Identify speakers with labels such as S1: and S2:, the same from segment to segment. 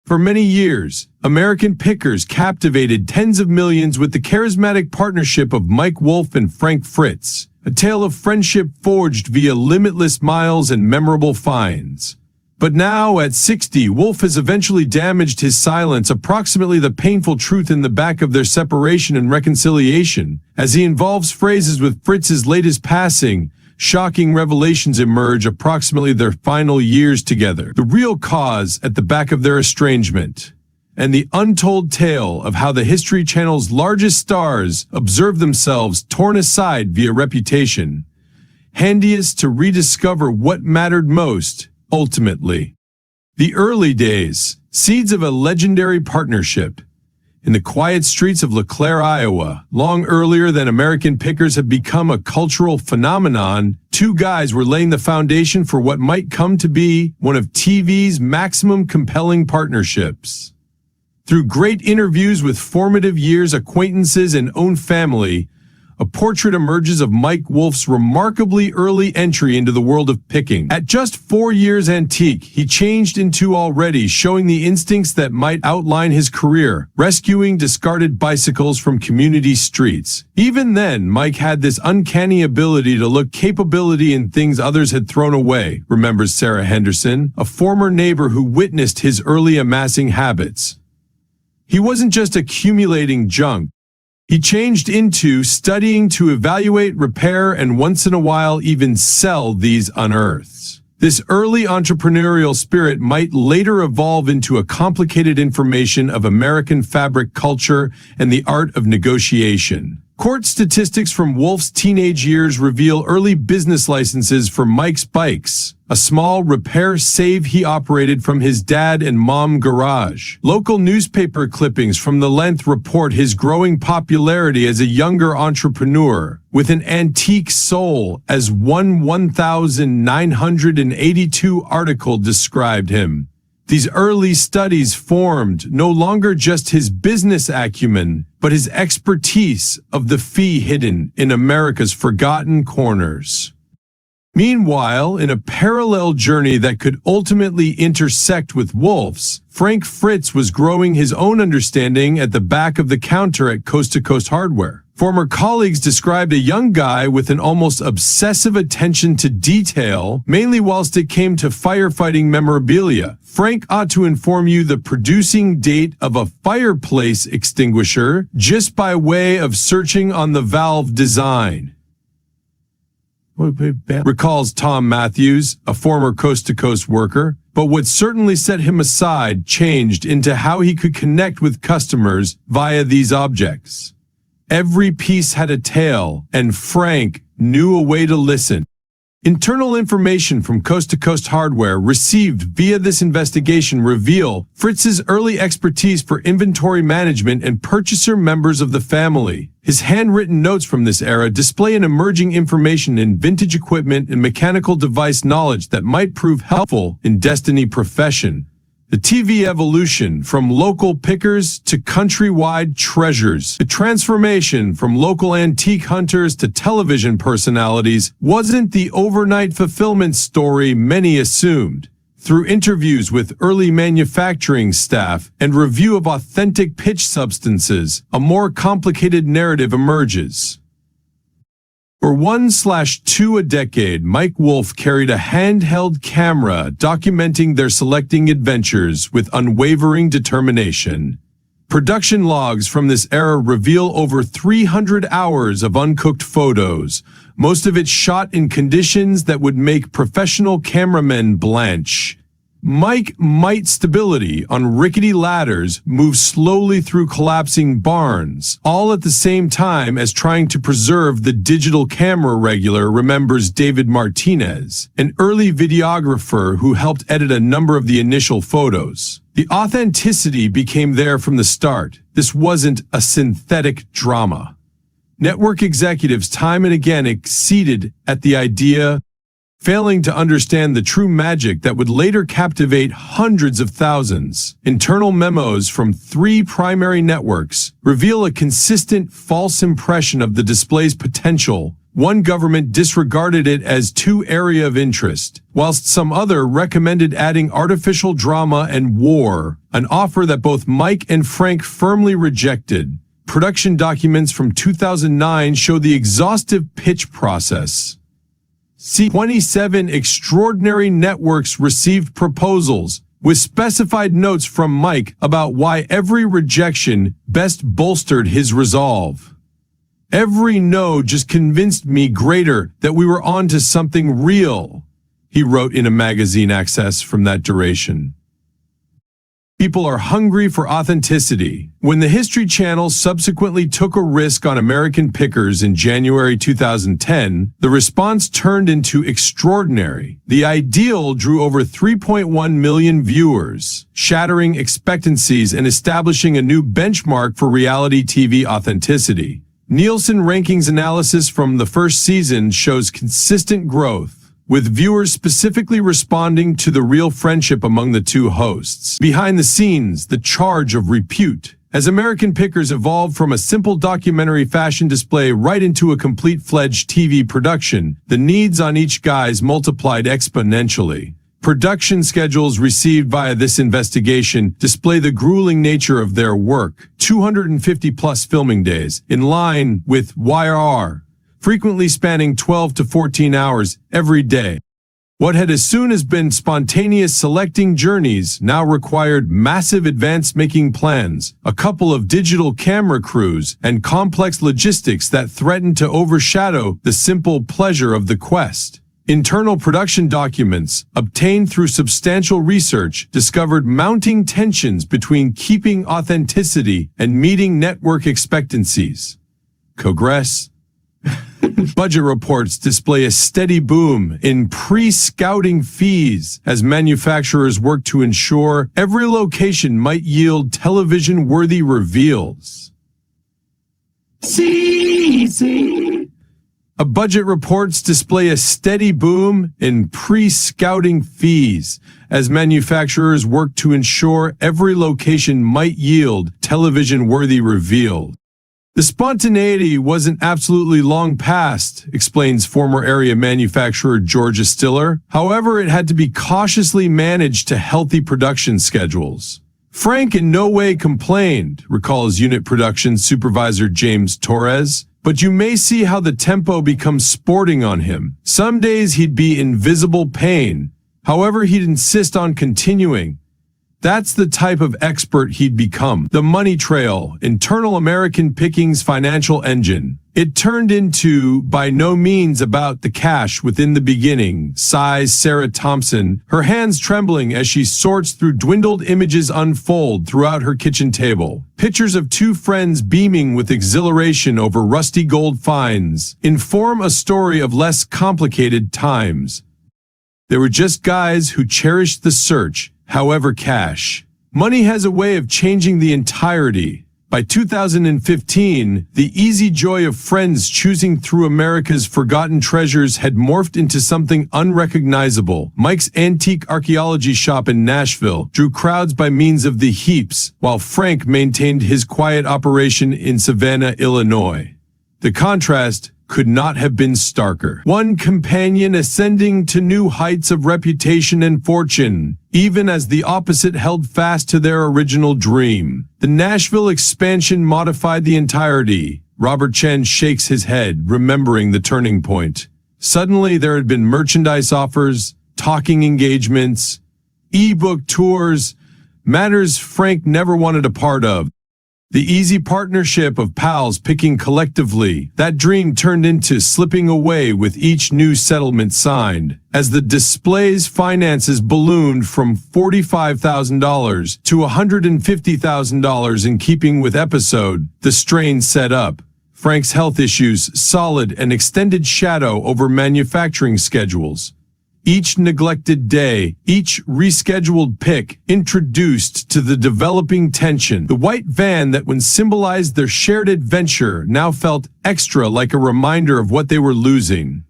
S1: For many years, American pickers captivated tens of millions with the charismatic partnership of Mike Wolfe and Frank Fritz, a tale of friendship forged via limitless miles and memorable finds. But now, at 60, Wolfe has eventually damaged his silence, approximately the painful truth in the back of their separation and reconciliation. As he involves phrases with Fritz's latest passing, shocking revelations emerge approximately their final years together, the real cause at the back of their estrangement, and the untold tale of how the History Channel's largest stars observe themselves torn aside via reputation, handiest to rediscover what mattered most, ultimately. The early days, seeds of a legendary partnership. In the quiet streets of LeClaire, Iowa, long earlier than American pickers had become a cultural phenomenon, two guys were laying the foundation for what might come to be one of TV's maximum compelling partnerships. Through great interviews with formative years acquaintances and own family, a portrait emerges of Mike Wolfe's remarkably early entry into the world of picking. At just 4 years antique, he changed into already showing the instincts that might outline his career, rescuing discarded bicycles from community streets. Even then, Mike had this uncanny ability to look capability in things others had thrown away, remembers Sarah Henderson, a former neighbor who witnessed his early amassing habits. He wasn't just accumulating junk. He changed into studying to evaluate, repair, and once in a while even sell these unearths. This early entrepreneurial spirit might later evolve into a complicated information of American fabric culture and the art of negotiation. Court statistics from Wolfe's teenage years reveal early business licenses for Mike's Bikes, a small repair save he operated from his dad and mom garage. Local newspaper clippings from the length report his growing popularity as a younger entrepreneur, with an antique soul, as one 1982 article described him. These early studies formed no longer just his business acumen, but his expertise of the fee hidden in America's forgotten corners. Meanwhile, in a parallel journey that could ultimately intersect with Wolfe's, Frank Fritz was growing his own understanding at the back of the counter at Coast to Coast Hardware. Former colleagues described a young guy with an almost obsessive attention to detail, mainly whilst it came to firefighting memorabilia. Frank ought to inform you the producing date of a fireplace extinguisher just by way of searching on the valve design, recalls Tom Matthews, a former Coast to Coast worker. But what certainly set him aside changed into how he could connect with customers via these objects. Every piece had a tale, and Frank knew a way to listen. Internal information from Coast to Coast Hardware received via this investigation reveal Fritz's early expertise for inventory management and purchaser members of the family. His handwritten notes from this era display an emerging information in vintage equipment and mechanical device knowledge that might prove helpful in Destiny profession. The TV evolution from local pickers to countrywide treasures, the transformation from local antique hunters to television personalities wasn't the overnight fulfillment story many assumed. Through interviews with early manufacturing staff and review of authentic pitch substances, a more complicated narrative emerges. For 1/2 a decade, Mike Wolfe carried a handheld camera documenting their selecting adventures with unwavering determination. Production logs from this era reveal over 300 hours of uncooked photos, most of it shot in conditions that would make professional cameramen blanch. Mike might stability on rickety ladders move slowly through collapsing barns, all at the same time as trying to preserve the digital camera regular, remembers David Martinez, an early videographer who helped edit a number of the initial photos. The authenticity became there from the start. This wasn't a synthetic drama. Network executives time and again exceeded at the idea, failing to understand the true magic that would later captivate hundreds of thousands. Internal memos from 3 primary networks reveal a consistent false impression of the display's potential, One government disregarded it as too area of interest, whilst some other recommended adding artificial drama and war, an offer that both Mike and Frank firmly rejected. Production documents from 2009 show the exhaustive pitch process. 27 extraordinary networks received proposals, with specified notes from Mike about why every rejection best bolstered his resolve. Every no just convinced me greater that we were on to something real, he wrote in a magazine access from that duration. People are hungry for authenticity. When the History Channel subsequently took a risk on American Pickers in January 2010, the response turned into extraordinary. The Ideal drew over 3.1 million viewers, shattering expectancies and establishing a new benchmark for reality TV authenticity. Nielsen rankings analysis from the first season shows consistent growth, with viewers specifically responding to the real friendship among the two hosts. Behind the scenes, the charge of repute. As American Pickers evolved from a simple documentary fashion display right into a complete-fledged TV production, the needs on each guy's multiplied exponentially. Production schedules received via this investigation display the grueling nature of their work, 250-plus filming days, in line with YRR, frequently spanning 12 to 14 hours every day. What had as soon as been spontaneous selecting journeys now required massive advance-making plans, a couple of digital camera crews, and complex logistics that threatened to overshadow the simple pleasure of the quest. Internal production documents, obtained through substantial research, discovered mounting tensions between keeping authenticity and meeting network expectancies. Congress. Budget reports display a steady boom in pre-scouting fees as manufacturers work to ensure every location might yield television-worthy reveals. Budget reports display a steady boom in pre-scouting fees as manufacturers work to ensure every location might yield television-worthy reveals. The spontaneity wasn't absolutely long past, explains former area manufacturer Georgia Stiller. However, it had to be cautiously managed to healthy production schedules. Frank in no way complained, recalls unit production supervisor James Torres, but you may see how the tempo becomes sporting on him. Some days he'd be in visible pain. However, he'd insist on continuing. That's the type of expert he'd become. The money trail, internal American Picking's financial engine. It turned into, by no means about the cash within the beginning, sighs Sarah Thompson, her hands trembling as she sorts through dwindled images unfold throughout her kitchen table. Pictures of two friends beaming with exhilaration over rusty gold finds inform a story of less complicated times. They were just guys who cherished the search. However, cash. Money has a way of changing the entirety. By 2015, the easy joy of friends choosing through America's forgotten treasures had morphed into something unrecognizable. Mike's antique archaeology shop in Nashville drew crowds by means of the heaps, while Frank maintained his quiet operation in Savannah, Illinois. The contrast could not have been starker. One companion ascending to new heights of reputation and fortune, even as the opposite held fast to their original dream. The Nashville expansion modified the entirety. Robert Chen shakes his head, remembering the turning point. Suddenly there had been merchandise offers, talking engagements, e-book tours, matters Frank never wanted a part of. The easy partnership of pals picking collectively, that dream turned into slipping away with each new settlement signed. As the display's finances ballooned from $45,000 to $150,000 in keeping with episode, the strain set up. Frank's health issues solid and extended shadow over manufacturing schedules. Each neglected day, each rescheduled pick introduced to the developing tension. The white van that once symbolized their shared adventure now felt extra like a reminder of what they were losing.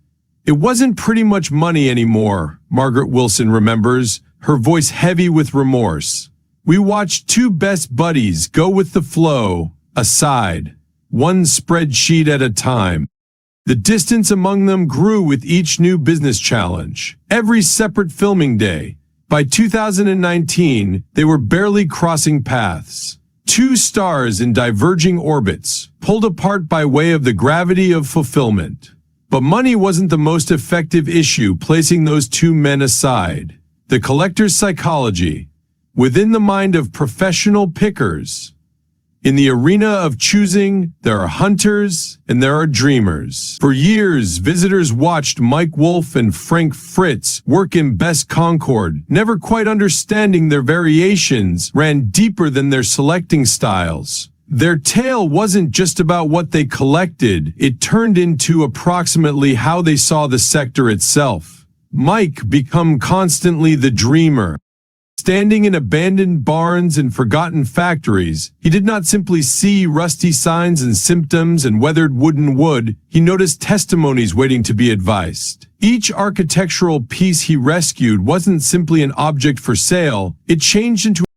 S1: It wasn't pretty much money anymore, Margaret Wilson remembers, her voice heavy with remorse. We watched two best buddies go with the flow, aside, one spreadsheet at a time. The distance among them grew with each new business challenge. Every separate filming day. By 2019, they were barely crossing paths. Two stars in diverging orbits, pulled apart by way of the gravity of fulfillment. But money wasn't the most effective issue placing those two men aside. The collector's psychology. Within the mind of professional pickers. In the arena of choosing, there are hunters and there are dreamers. For years, visitors watched Mike Wolfe and Frank Fritz work in best concord, never quite understanding their variations ran deeper than their selecting styles. Their tale wasn't just about what they collected, it turned into approximately how they saw the sector itself. Mike became constantly the dreamer. Standing in abandoned barns and forgotten factories, he did not simply see rusty signs and symptoms and weathered wooden wood, he noticed testimonies waiting to be advised. Each architectural piece he rescued wasn't simply an object for sale, it changed into